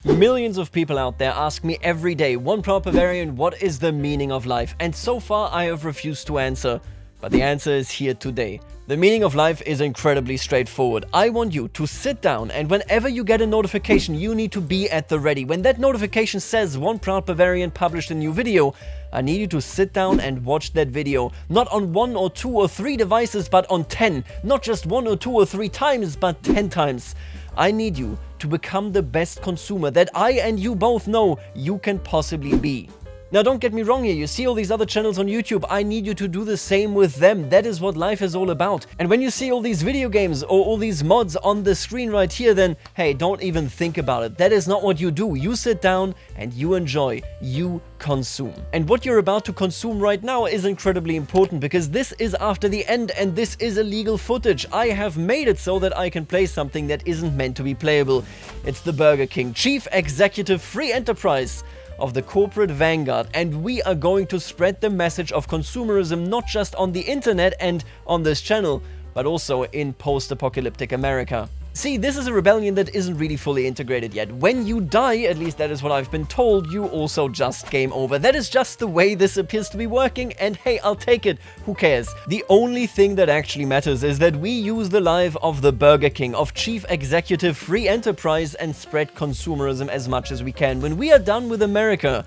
Millions of people out there ask me every day, one proper variant, what is the meaning of life? And so far I have refused to answer, but the answer is here today. The meaning of life is incredibly straightforward. I want you to sit down, and whenever you get a notification, you need to be at the ready. When that notification says One Proud Bavarian published a new video, I need you to sit down and watch that video. Not on 1 or 2 or 3 devices, but on 10. Not just 1 or 2 or 3 times, but 10 times. I need you to become the best consumer that I and you both know you can possibly be. Now, don't get me wrong here, you see all these other channels on YouTube, I need you to do the same with them. That is what life is all about. And when you see all these video games or all these mods on the screen right here, then hey, don't even think about it. That is not what you do. You sit down and you enjoy, you consume. And what you're about to consume right now is incredibly important, because this is after the end and this is illegal footage. I have made it so that I can play something that isn't meant to be playable. It's the Burger King Chief Executive Free Enterprise of the corporate vanguard, and we are going to spread the message of consumerism not just on the internet and on this channel, but also in post-apocalyptic America. See, this is a rebellion that isn't really fully integrated yet. When you die, at least that is what I've been told, you also just game over. That is just the way this appears to be working, and hey, I'll take it. Who cares? The only thing that actually matters is that we use the life of the Burger King, of Chief Executive Free Enterprise, and spread consumerism as much as we can. When we are done with America,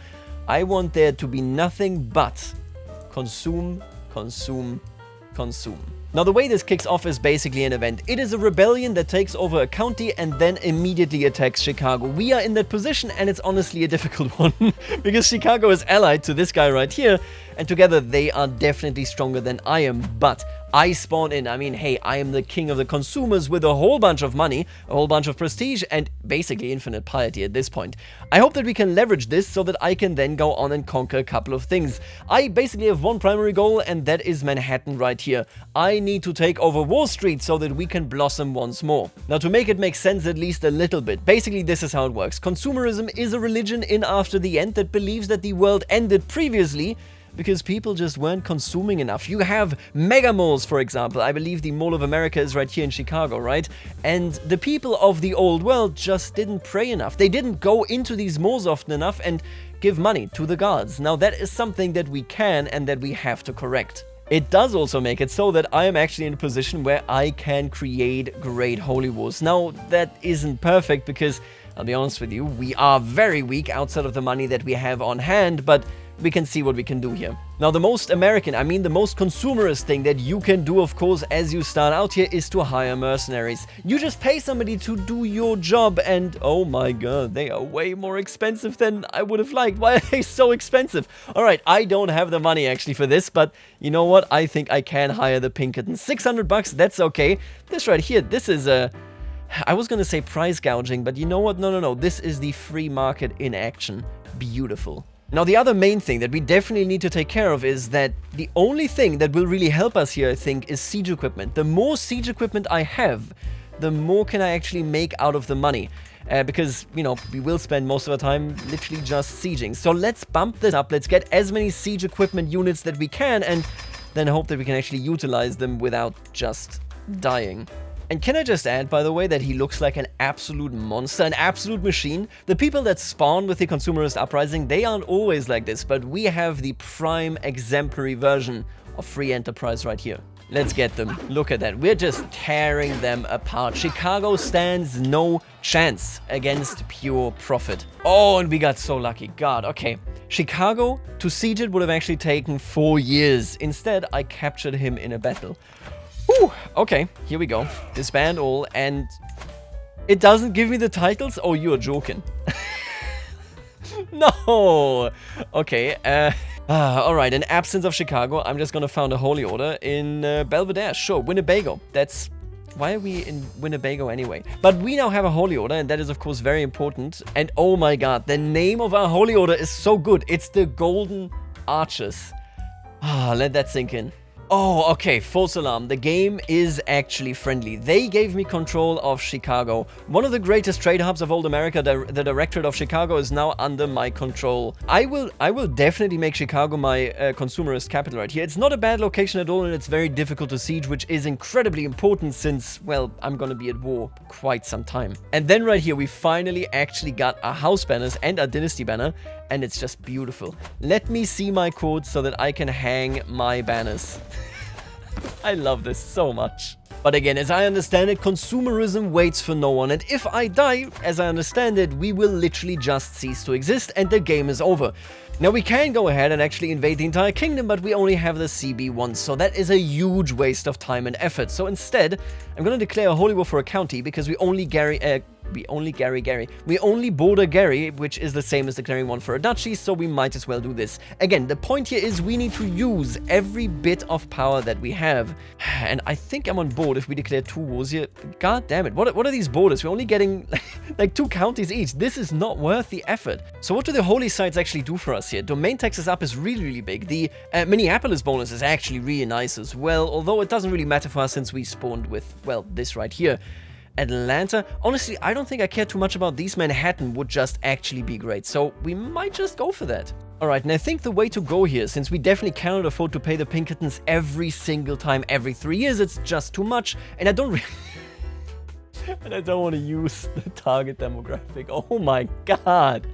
I want there to be nothing but consume, consume, consume. Now, the way this kicks off is basically an event. It is a rebellion that takes over a county and then immediately attacks Chicago. We are in that position, and it's honestly a difficult one because Chicago is allied to this guy right here, and together they are definitely stronger than I am. But I spawn in. I mean, hey, I am the king of the consumers with a whole bunch of money, a whole bunch of prestige, and basically infinite piety at this point. I hope that we can leverage this so that I can then go on and conquer a couple of things. I basically have one primary goal, and that is Manhattan right here. I need to take over Wall Street so that we can blossom once more. Now, to make it make sense at least a little bit, basically this is how it works. Consumerism is a religion in After the End that believes that the world ended previously because people just weren't consuming enough. You have mega malls, for example. I believe the Mall of America is right here in Chicago, right? And the people of the old world just didn't pray enough. They didn't go into these malls often enough and give money to the gods. Now, that is something that we can and that we have to correct. It does also make it so that I am actually in a position where I can create great holy wars. Now, that isn't perfect because, I'll be honest with you, we are very weak outside of the money that we have on hand, but we can see what we can do here. Now, the most American, I mean the most consumerist thing that you can do, of course, as you start out here is to hire mercenaries. You just pay somebody to do your job, and oh my god, they are way more expensive than I would have liked. Why are they so expensive? Alright, I don't have the money actually for this, but you know what? I think I can hire the Pinkerton. 600 bucks, that's okay. This right here, this is I was gonna say price gouging, but you know what? No. This is the free market in action. Beautiful. Now, the other main thing that we definitely need to take care of is that the only thing that will really help us here, I think, is siege equipment. The more siege equipment I have, the more can I actually make out of the money. Because, you know, we will spend most of our time literally just sieging. So let's bump this up. Let's get as many siege equipment units that we can, and then hope that we can actually utilize them without just dying. And can I just add, by the way, that he looks like an absolute monster, an absolute machine? The people that spawn with the consumerist uprising, they aren't always like this, but we have the prime exemplary version of free enterprise right here. Let's get them. Look at that. We're just tearing them apart. Chicago stands no chance against pure profit. Oh, and we got so lucky. God, okay. Chicago, to siege it would have actually taken 4 years. Instead, I captured him in a battle. Whew, okay, here we go. Disband all, and it doesn't give me the titles? Oh, you're joking. No! Okay, alright, in absence of Chicago, I'm just gonna found a holy order in Belvedere. Sure, Winnebago. That's... Why are we in Winnebago anyway? But we now have a holy order, and that is, of course, very important. And oh my god, the name of our holy order is so good. It's the Golden Arches. Ah, let that sink in. Oh, okay, false alarm. The game is actually friendly. They gave me control of Chicago. One of the greatest trade hubs of old America, the Directorate of Chicago, is now under my control. I will definitely make Chicago my consumerist capital right here. It's not a bad location at all, and it's very difficult to siege, which is incredibly important since, well, I'm gonna be at war quite some time. And then right here, we finally actually got our house banners and our dynasty banner, and it's just beautiful. Let me see my court so that I can hang my banners. I love this so much. But again, as I understand it, consumerism waits for no one, and if I die, as I understand it, we will literally just cease to exist and the game is over. Now, we can go ahead and actually invade the entire kingdom, but we only have the CB once, so that is a huge waste of time and effort. So instead, I'm gonna declare a holy war for a county, because we only border Gary, which is the same as declaring one for a duchy, so we might as well do this. Again, the point here is we need to use every bit of power that we have. And I think I'm on board if we declare 2 wars here. God damn it, what are these borders? We're only getting like 2 counties each. This is not worth the effort. So what do the holy sites actually do for us here? Domain taxes up is really, really big. The Minneapolis bonus is actually really nice as well, although it doesn't really matter for us since we spawned with, well, this right here. Atlanta. Honestly, I don't think I care too much about these. Manhattan would just actually be great, so we might just go for that. Alright, and I think the way to go here, since we definitely cannot afford to pay the Pinkertons every single time, every 3 years, it's just too much, and I don't really... and I don't want to use the target demographic. Oh my god.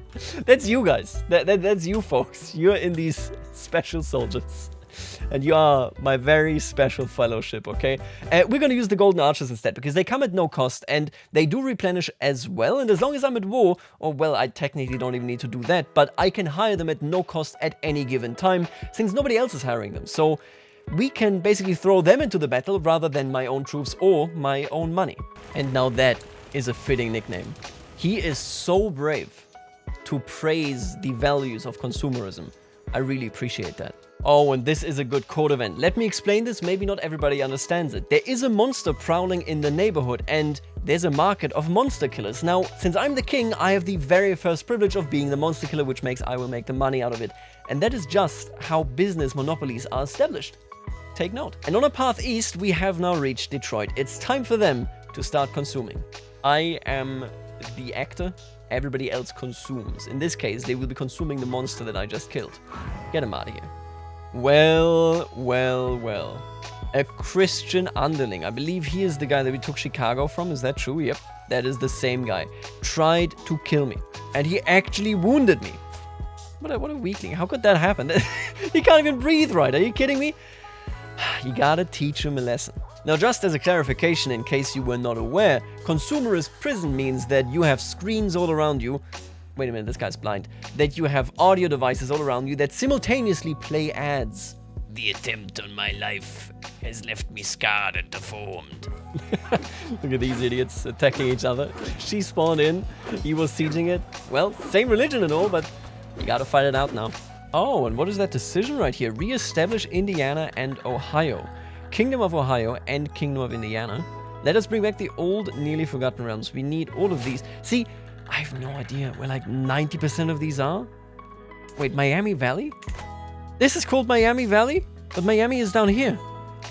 That's you guys. That's you folks. You're in these special soldiers. And you are my very special fellowship, okay? We're gonna use the Golden Archers instead, because they come at no cost, and they do replenish as well, and as long as I'm at war, or well, I technically don't even need to do that, but I can hire them at no cost at any given time, since nobody else is hiring them, so we can basically throw them into the battle rather than my own troops or my own money. And now that is a fitting nickname. He is so brave to praise the values of consumerism. I really appreciate that. Oh, and this is a good court event. Let me explain this, maybe not everybody understands it. There is a monster prowling in the neighborhood, and there's a market of monster killers. Now, since I'm the king, I have the very first privilege of being the monster killer, which makes I will make the money out of it. And that is just how business monopolies are established. Take note. And on a path east, we have now reached Detroit. It's time for them to start consuming. I am the actor. Everybody else consumes. In this case, they will be consuming the monster that I just killed. Get him out of here. Well, well, well. A Christian underling. I believe he is the guy that we took Chicago from. Is that true? Yep, that is the same guy. Tried to kill me. And he actually wounded me. What a weakling. How could that happen? He can't even breathe right. Are you kidding me? You gotta teach him a lesson. Now, just as a clarification, in case you were not aware, consumerist prison means that you have screens all around you. Wait a minute, this guy's blind. That you have audio devices all around you that simultaneously play ads. The attempt on my life has left me scarred and deformed. Look at these idiots attacking each other. She spawned in, he was sieging it. Well, same religion and all, but you gotta fight it out now. Oh, and what is that decision right here? Re-establish Indiana and Ohio. Kingdom of Ohio and Kingdom of Indiana. Let us bring back the old, nearly forgotten realms. We need all of these. See, I have no idea where like 90% of these are. Wait, Miami Valley? This is called Miami Valley? But Miami is down here.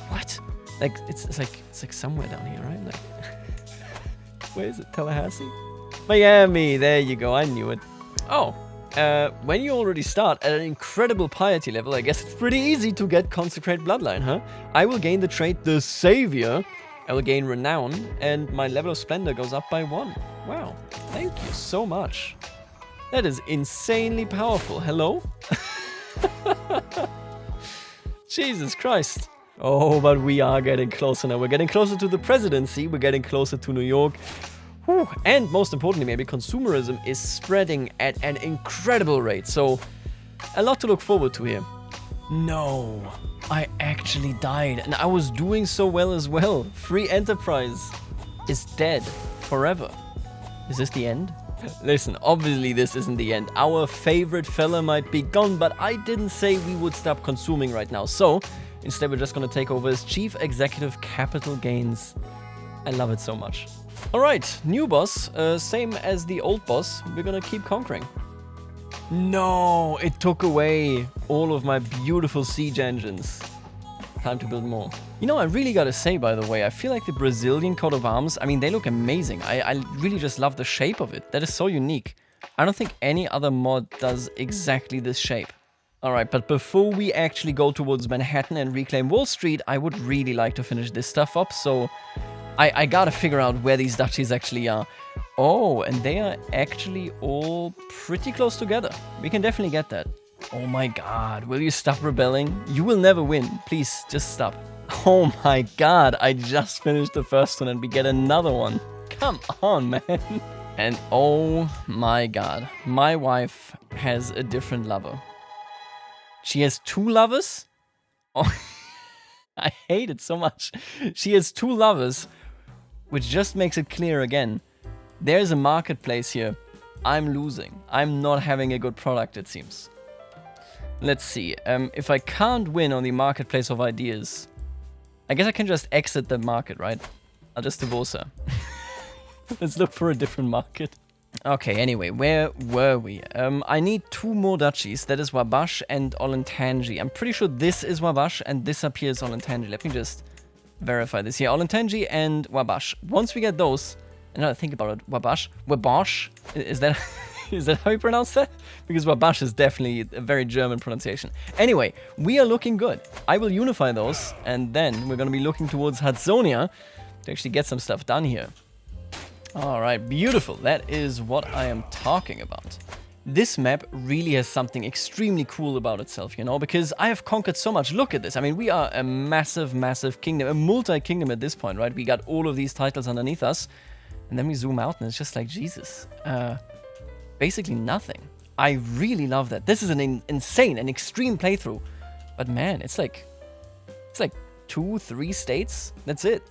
What? Like, it's like somewhere down here, right? Like, where is it? Tallahassee? Miami, there you go, I knew it. Oh, when you already start at an incredible piety level, I guess it's pretty easy to get Consecrate Bloodline, huh? I will gain the trait The Savior. I will gain Renown, and my level of Splendor goes up by 1. Wow, thank you so much. That is insanely powerful. Hello? Jesus Christ. Oh, but we are getting closer now. We're getting closer to the presidency. We're getting closer to New York. Whew. And most importantly, maybe consumerism is spreading at an incredible rate. So, a lot to look forward to here. No, I actually died. And I was doing so well as well. Free enterprise is dead forever. Is this the end? Listen, obviously this isn't the end. Our favorite fella might be gone, but I didn't say we would stop consuming right now. So, instead we're just gonna take over as Chief Executive Capital Gains. I love it so much. Alright, new boss, same as the old boss. We're gonna keep conquering. No, it took away all of my beautiful siege engines. Time to build more. You know, I really gotta say, by the way, I feel like the Brazilian coat of arms, I mean, they look amazing. I really just love the shape of it. That is so unique. I don't think any other mod does exactly this shape. Alright, but before we actually go towards Manhattan and reclaim Wall Street, I would really like to finish this stuff up, so I gotta figure out where these duchies actually are. Oh, and they are actually all pretty close together. We can definitely get that. Oh my god, will you stop rebelling? You will never win. Please, just stop. Oh my god, I just finished the first one and we get another one. Come on, man. And oh my god, my wife has a different lover. She has 2 lovers? Oh, I hate it so much. She has 2 lovers, which just makes it clear again. There's a marketplace here. I'm losing. I'm not having a good product, it seems. Let's see. If I can't win on the marketplace of ideas, I guess I can just exit the market, right? I'll just divorce her. Let's look for a different market. Okay, anyway, where were we? I need 2 more duchies. That is Wabash and Olentangy. I'm pretty sure this is Wabash and this up here is Olentangy. Let me just verify this here. Olentangy and Wabash. Once we get those, and now I think about it, Wabash, is that is that how you pronounce that? Because Wabash is definitely a very German pronunciation. Anyway, we are looking good. I will unify those, and then we're going to be looking towards Hudsonia to actually get some stuff done here. Alright, beautiful. That is what I am talking about. This map really has something extremely cool about itself, you know, because I have conquered so much. Look at this. I mean, we are a massive, massive kingdom, a multi-kingdom at this point, right? We got all of these titles underneath us, and then we zoom out and it's just like, Jesus. Basically nothing. I really love that. This is an insane and extreme playthrough. But man, it's like 2, 3 states. That's it.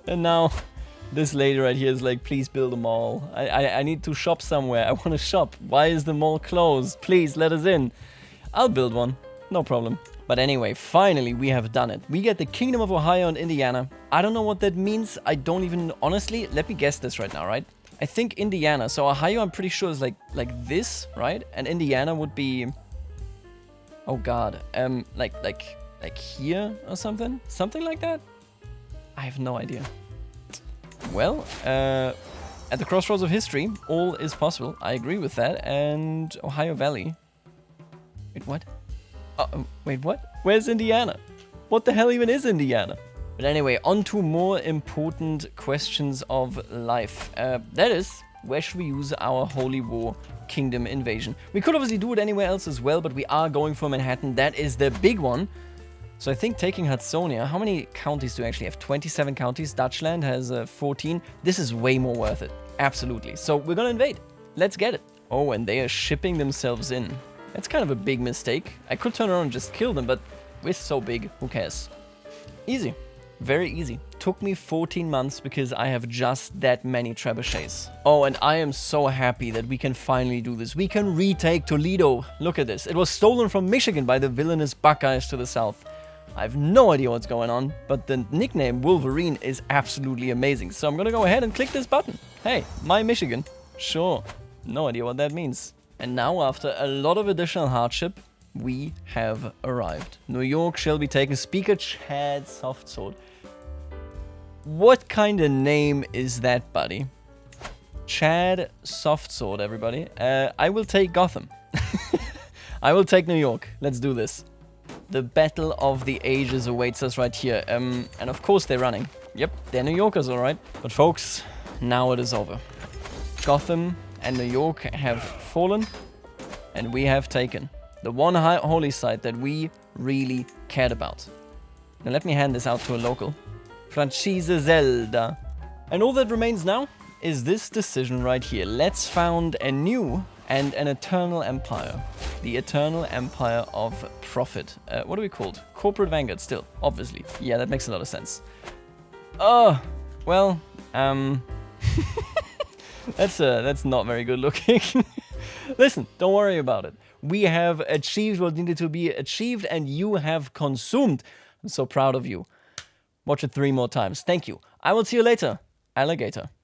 And now this lady right here is like, please build a mall. I need to shop somewhere. I want to shop. Why is the mall closed? Please let us in. I'll build one. No problem. But anyway, finally we have done it. We get the Kingdom of Ohio and Indiana. I don't know what that means. I don't even, honestly, let me guess this right now, right? I think Indiana, so Ohio I'm pretty sure is like this, right? And Indiana would be, oh god, like here or something? Something like that? I have no idea. Well, at the crossroads of history, all is possible. I agree with that. And Ohio Valley. Wait, what? Wait, what? Where's Indiana? What the hell even is Indiana? But anyway, on to more important questions of life. That is, where should we use our Holy War Kingdom invasion? We could obviously do it anywhere else as well, but we are going for Manhattan. That is the big one. So I think taking Hudsonia, how many counties do we actually have? 27 counties. Dutchland has 14. This is way more worth it. Absolutely. So we're gonna invade. Let's get it. Oh, and they are shipping themselves in. That's kind of a big mistake. I could turn around and just kill them, but we're so big. Who cares? Easy. Very easy. Took me 14 months because I have just that many trebuchets. Oh, and I am so happy that we can finally do this. We can retake Toledo. Look at this. It was stolen from Michigan by the villainous Buckeyes to the south. I have no idea what's going on, but the nickname Wolverine is absolutely amazing. So I'm gonna go ahead and click this button. Hey, my Michigan. Sure. No idea what that means. And now, after a lot of additional hardship, we have arrived. New York shall be taken. Speaker Chad Softsword. What kind of name is that, buddy? Chad Softsword, everybody. I will take Gotham. I will take New York. Let's do this. The Battle of the Ages awaits us right here. And of course they're running. Yep, they're New Yorkers, alright. But folks, now it is over. Gotham and New York have fallen, and we have taken the one holy site that we really cared about. Now let me hand this out to a local. Franchise Zelda. And all that remains now is this decision right here. Let's found a new and an eternal empire. The Eternal Empire of Profit. What are we called? Corporate Vanguard still, obviously. Yeah, that makes a lot of sense. Oh, well, that's not very good looking. Listen, don't worry about it. We have achieved what needed to be achieved, and you have consumed. I'm so proud of you. Watch it 3 more times. Thank you. I will see you later, alligator.